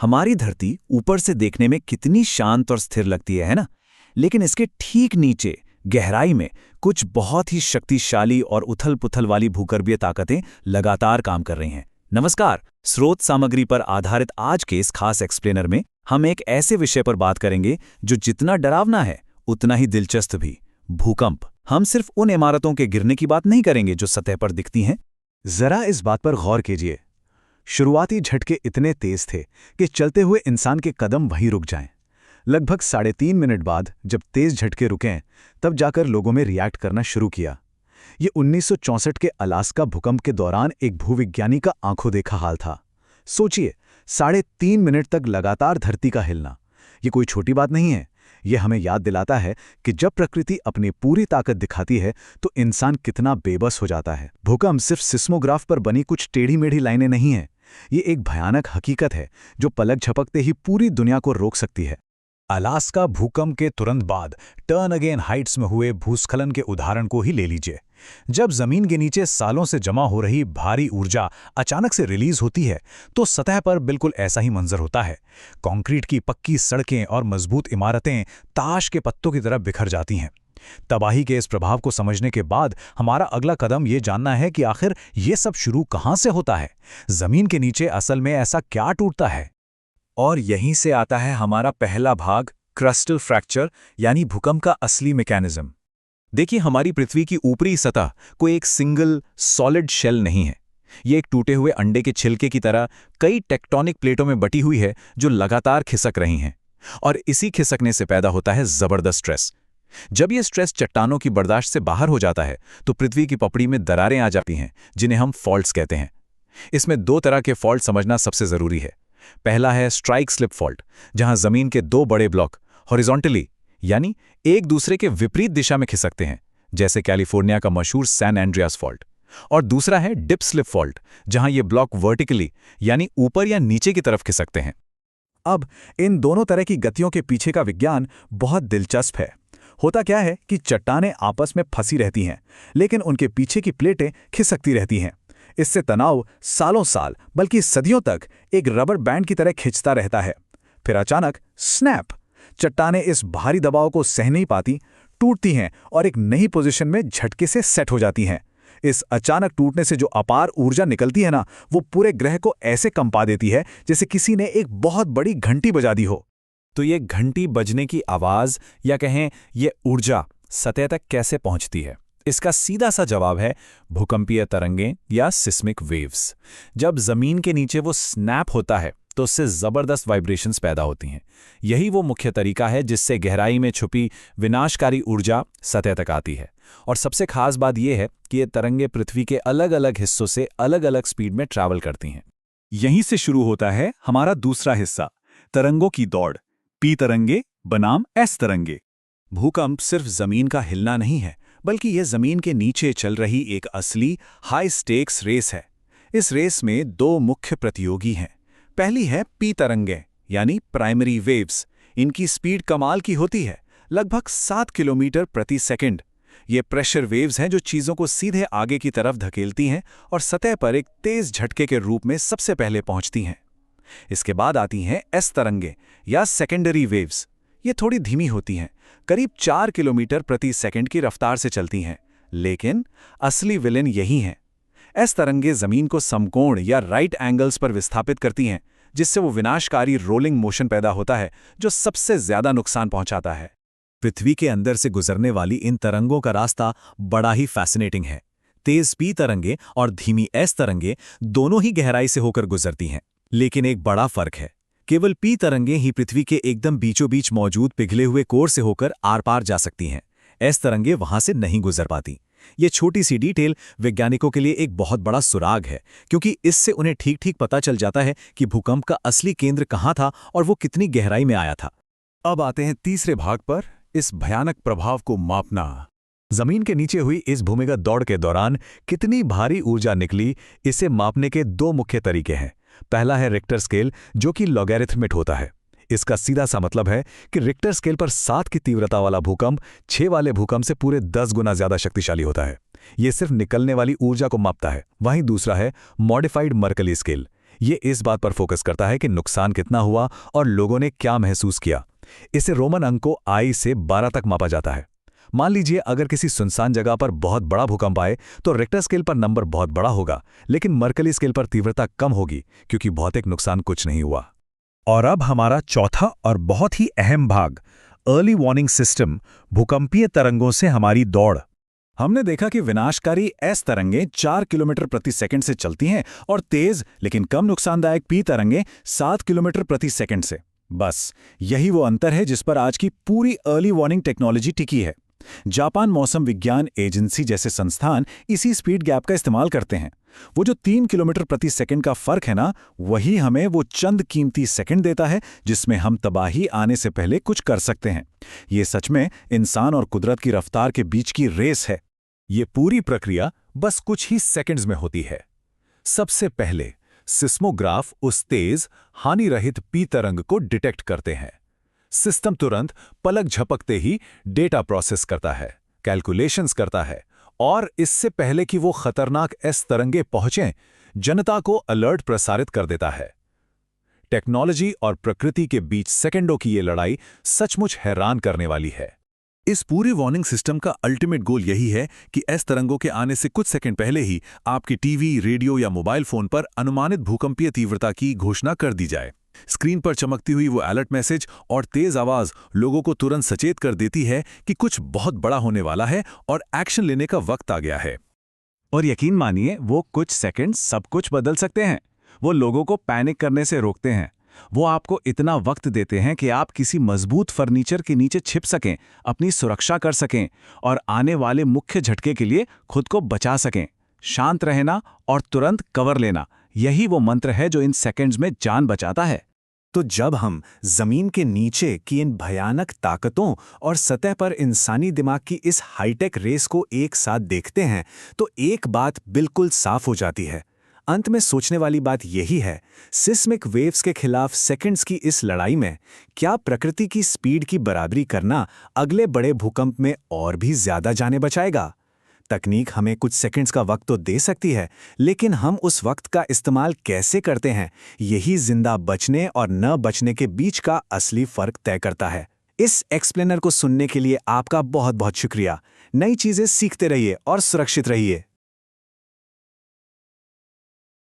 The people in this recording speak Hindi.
हमारी धरती ऊपर से देखने में कितनी शांत और स्थिर लगती है ना? लेकिन इसके ठीक नीचे गहराई में कुछ बहुत ही शक्तिशाली और उथल-पुथल वाली भूगर्भीय ताकतें लगातार काम कर रही हैं। नमस्कार, स्रोत सामग्री पर आधारित आज के इस खास एक्सप्लेनर में हम एक ऐसे विषय पर बात करेंगे जो जितना डरावना है उतना ही दिलचस्प भी, भूकंप। हम सिर्फ उन इमारतों के गिरने की बात नहीं करेंगे जो सतह पर दिखती हैं। जरा इस बात पर गौर कीजिए। शुरुआती झटके इतने तेज थे कि चलते हुए इंसान के कदम वहीं रुक जाएं। लगभग 3.5 मिनट बाद जब तेज झटके रुकें, तब जाकर लोगों में रिएक्ट करना शुरू किया। ये 1964 के अलास्का भूकंप के दौरान एक भूविज्ञानी का आंखों देखा हाल था। सोचिए, 3.5 मिनट तक लगातार धरती का हिलना। ये कोई छोटी बात नहीं है। ये हमें याद दिलाता है कि जब प्रकृति अपनी पूरी ताकत दिखाती है तो इंसान कितना बेबस हो जाता है। भूकंप सिर्फ सिस्मोग्राफ पर बनी कुछ टेढ़ी-मेढ़ी लाइनें नहीं हैं। ये एक भयानक हकीकत है जो पलक झपकते ही पूरी दुनिया को रोक सकती है। अलास्का भूकंप के तुरंत बाद टर्न अगेन हाइट्स में हुए भूस्खलन के उदाहरण को ही ले लीजिए। जब जमीन के नीचे सालों से जमा हो रही भारी ऊर्जा अचानक से रिलीज होती है तो सतह पर बिल्कुल ऐसा ही मंजर होता है। कंक्रीट की पक्की सड़कें और मजबूत इमारतें ताश के पत्तों की तरह बिखर जाती हैं। तबाही के इस प्रभाव को समझने के बाद हमारा अगला कदम ये जानना है कि आखिर ये सब शुरू कहाँ से होता है। जमीन के नीचे असल में ऐसा क्या टूटता है? और यहीं से आता है हमारा पहला भाग, क्रस्टल फ्रैक्चर, यानी भूकंप का असली मैकेनिज्म। देखिए, हमारी पृथ्वी की ऊपरी सतह कोई एक सिंगल सॉलिड शेल नहीं है। ये एक टूटे हुए अंडे के छिलके की तरह कई टेक्टोनिक प्लेटों में बटी हुई है जो लगातार खिसक रही हैं। और इसी खिसकने से पैदा होता है जबरदस्त स्ट्रेस। जब ये स्ट्रेस चट्टानों की बर्दाश्त से बाहर हो जाता है तो पृथ्वी की पपड़ी में दरारें आ जाती हैं, जिन्हें हम फॉल्ट्स कहते हैं। इसमें 2 तरह के फॉल्ट समझना सबसे जरूरी है। पहला है स्ट्राइक स्लिप फॉल्ट, जहां जमीन के 2 बड़े ब्लॉक हॉरिजॉन्टली यानी एक दूसरे के विपरीत दिशा में खिसकते हैं, जैसे कैलिफोर्निया का मशहूर सैन एंड्रियास फॉल्ट। और दूसरा है डिप स्लिप फॉल्ट, जहां ये ब्लॉक वर्टिकली यानी ऊपर या नीचे की तरफ खिसकते हैं। अब इन दोनों तरह की गतियों के पीछे का विज्ञान बहुत दिलचस्प है। होता क्या है कि चट्टानें आपस में फंसी रहती हैं, लेकिन उनके पीछे की प्लेटें खिसकती रहती हैं। इससे तनाव सालों साल बल्कि सदियों तक एक रबर बैंड की तरह खिंचता रहता है। फिर अचानक स्नैप! चट्टानें इस भारी दबाव को सह नहीं पाती, टूटती हैं और एक नई पोजीशन में झटके से सेट हो जाती हैं। इस अचानक टूटने से जो अपार ऊर्जा निकलती है ना, वो पूरे ग्रह को ऐसे कंपा देती है जैसे किसी ने एक बहुत बड़ी घंटी बजा दी हो। तो ये घंटी बजने की आवाज या कहें ये ऊर्जा सतह तक कैसे पहुंचती है? इसका सीधा सा जवाब है भूकंपीय तरंगें या सिस्मिक वेव्स। जब जमीन के नीचे वो स्नैप होता है तो उससे जबरदस्त वाइब्रेशंस पैदा होती हैं। यही वो मुख्य तरीका है जिससे गहराई में छुपी विनाशकारी ऊर्जा सतह तक आती है। और सबसे खास बात यह है कि ये तरंगें पृथ्वी के अलग अलग हिस्सों से अलग अलग स्पीड में ट्रैवल करती हैं। यहीं से शुरू होता है हमारा दूसरा हिस्सा, तरंगों की दौड़। पी तरंगे बनाम एस तरंगे। भूकंप सिर्फ जमीन का हिलना नहीं है, बल्कि यह जमीन के नीचे चल रही एक असली हाई स्टेक्स रेस है। इस रेस में 2 मुख्य प्रतियोगी हैं। पहली है पी तरंगें यानी प्राइमरी वेव्स। इनकी स्पीड कमाल की होती है, लगभग 7 किलोमीटर प्रति सेकंड। ये प्रेशर वेव्स हैं जो चीजों को सीधे आगे की तरफ धकेलती हैं और सतह पर एक तेज झटके के रूप में सबसे पहले पहुंचती हैं। इसके बाद आती हैं एस तरंगें या सेकेंडरी वेव्स। ये थोड़ी धीमी होती हैं, करीब 4 किलोमीटर प्रति सेकंड की रफ्तार से चलती हैं। लेकिन असली विलेन यही हैं। एस तरंगें जमीन को समकोण या राइट एंगल्स पर विस्थापित करती हैं, जिससे वो विनाशकारी रोलिंग मोशन पैदा होता है जो सबसे ज्यादा नुकसान पहुंचाता है। पृथ्वी के अंदर से गुजरने वाली इन तरंगों का रास्ता बड़ा ही फैसिनेटिंग है। तेज पी तरंगें और धीमी एस तरंगें दोनों ही गहराई से होकर गुजरती हैं। लेकिन एक बड़ा फर्क है, केवल पी तरंगें ही पृथ्वी के एकदम बीचों बीच मौजूद पिघले हुए कोर से होकर आर पार जा सकती हैं। एस तरंगें वहां से नहीं गुजर पाती। ये छोटी सी डिटेल वैज्ञानिकों के लिए एक बहुत बड़ा सुराग है, क्योंकि इससे उन्हें ठीक ठीक पता चल जाता है कि भूकंप का असली केंद्र कहाँ था और वो कितनी गहराई में आया था। अब आते हैं तीसरे भाग पर, इस भयानक प्रभाव को मापना। जमीन के नीचे हुई इस भूमिगत दौड़ के दौरान कितनी भारी ऊर्जा निकली, इसे मापने के 2 मुख्य तरीके हैं। पहला है रिक्टर स्केल, जो कि लॉगैरिथमिक होता है। इसका सीधा सा मतलब है कि रिक्टर स्केल पर 7 की तीव्रता वाला भूकंप 6 वाले भूकंप से पूरे 10 गुना ज्यादा शक्तिशाली होता है। यह सिर्फ निकलने वाली ऊर्जा को मापता है। वहीं दूसरा है मॉडिफाइड मर्कली स्केल। ये इस बात पर फोकस करता है कि नुकसान कितना हुआ और लोगों ने क्या महसूस किया। इसे रोमन अंक को I से 12 तक मापा जाता है। मान लीजिए अगर किसी सुनसान जगह पर बहुत बड़ा भूकंप आए तो रिक्टर स्केल पर नंबर बहुत बड़ा होगा, लेकिन मर्कली स्केल पर तीव्रता कम होगी क्योंकि भौतिक नुकसान कुछ नहीं हुआ। और अब हमारा चौथा और बहुत ही अहम भाग, अर्ली वार्निंग सिस्टम, भूकंपीय तरंगों से हमारी दौड़। हमने देखा कि विनाशकारी एस तरंगें 4 किलोमीटर प्रति सेकंड से चलती हैं और तेज लेकिन कम नुकसानदायक पी तरंगें 7 किलोमीटर प्रति सेकंड से। बस यही वो अंतर है जिस पर आज की पूरी अर्ली वार्निंग टेक्नोलॉजी टिकी है। जापान मौसम विज्ञान एजेंसी जैसे संस्थान इसी स्पीड गैप का इस्तेमाल करते हैं। वो जो 3 किलोमीटर प्रति सेकंड का फर्क है ना, वही हमें वो चंद कीमती सेकंड देता है जिसमें हम तबाही आने से पहले कुछ कर सकते हैं। ये सच में इंसान और कुदरत की रफ्तार के बीच की रेस है। ये पूरी प्रक्रिया बस कुछ ही सेकंड्स में होती है। सबसे पहले सिस्मोग्राफ उस तेज, हानिरहित पी तरंग को डिटेक्ट करते हैं। सिस्टम तुरंत पलक झपकते ही डेटा प्रोसेस करता है, कैलकुलेशंस करता है और इससे पहले कि वो खतरनाक एस तरंगे पहुंचें, जनता को अलर्ट प्रसारित कर देता है। टेक्नोलॉजी और प्रकृति के बीच सेकंडों की ये लड़ाई सचमुच हैरान करने वाली है। इस पूरे वार्निंग सिस्टम का अल्टीमेट गोल यही है कि एस तरंगों के आने से कुछ सेकंड पहले ही आपकी टीवी, रेडियो या मोबाइल फोन पर अनुमानित भूकंपीय तीव्रता की घोषणा कर दी जाए। स्क्रीन पर चमकती हुई वो अलर्ट मैसेज और तेज आवाज लोगों को तुरंत सचेत कर देती है कि कुछ बहुत बड़ा होने वाला है और एक्शन लेने का वक्त आ गया है। और यकीन मानिए, वो कुछ सेकंड सब कुछ बदल सकते हैं। वो लोगों को पैनिक करने से रोकते हैं। वो आपको इतना वक्त देते हैं कि आप किसी मजबूत फर्नीचर के नीचे छिप सकें, अपनी सुरक्षा कर सकें और आने वाले मुख्य झटके के लिए खुद को बचा सकें। शांत रहना और तुरंत कवर लेना, यही वो मंत्र है जो इन सेकंड्स में जान बचाता है। तो जब हम जमीन के नीचे की इन भयानक ताकतों और सतह पर इंसानी दिमाग की इस हाईटेक रेस को एक साथ देखते हैं, तो एक बात बिल्कुल साफ हो जाती है। अंत में सोचने वाली बात यही है, सिस्मिक वेव्स के खिलाफ सेकंड्स की इस लड़ाई में क्या प्रकृति की स्पीड की बराबरी करना अगले बड़े भूकंप में और भी ज्यादा जानें बचाएगा? तकनीक हमें कुछ सेकंड्स का वक्त तो दे सकती है, लेकिन हम उस वक्त का इस्तेमाल कैसे करते हैं, यही जिंदा बचने और न बचने के बीच का असली फर्क तय करता है। इस एक्सप्लेनर को सुनने के लिए आपका बहुत बहुत शुक्रिया। नई चीजें सीखते रहिए और सुरक्षित रहिए।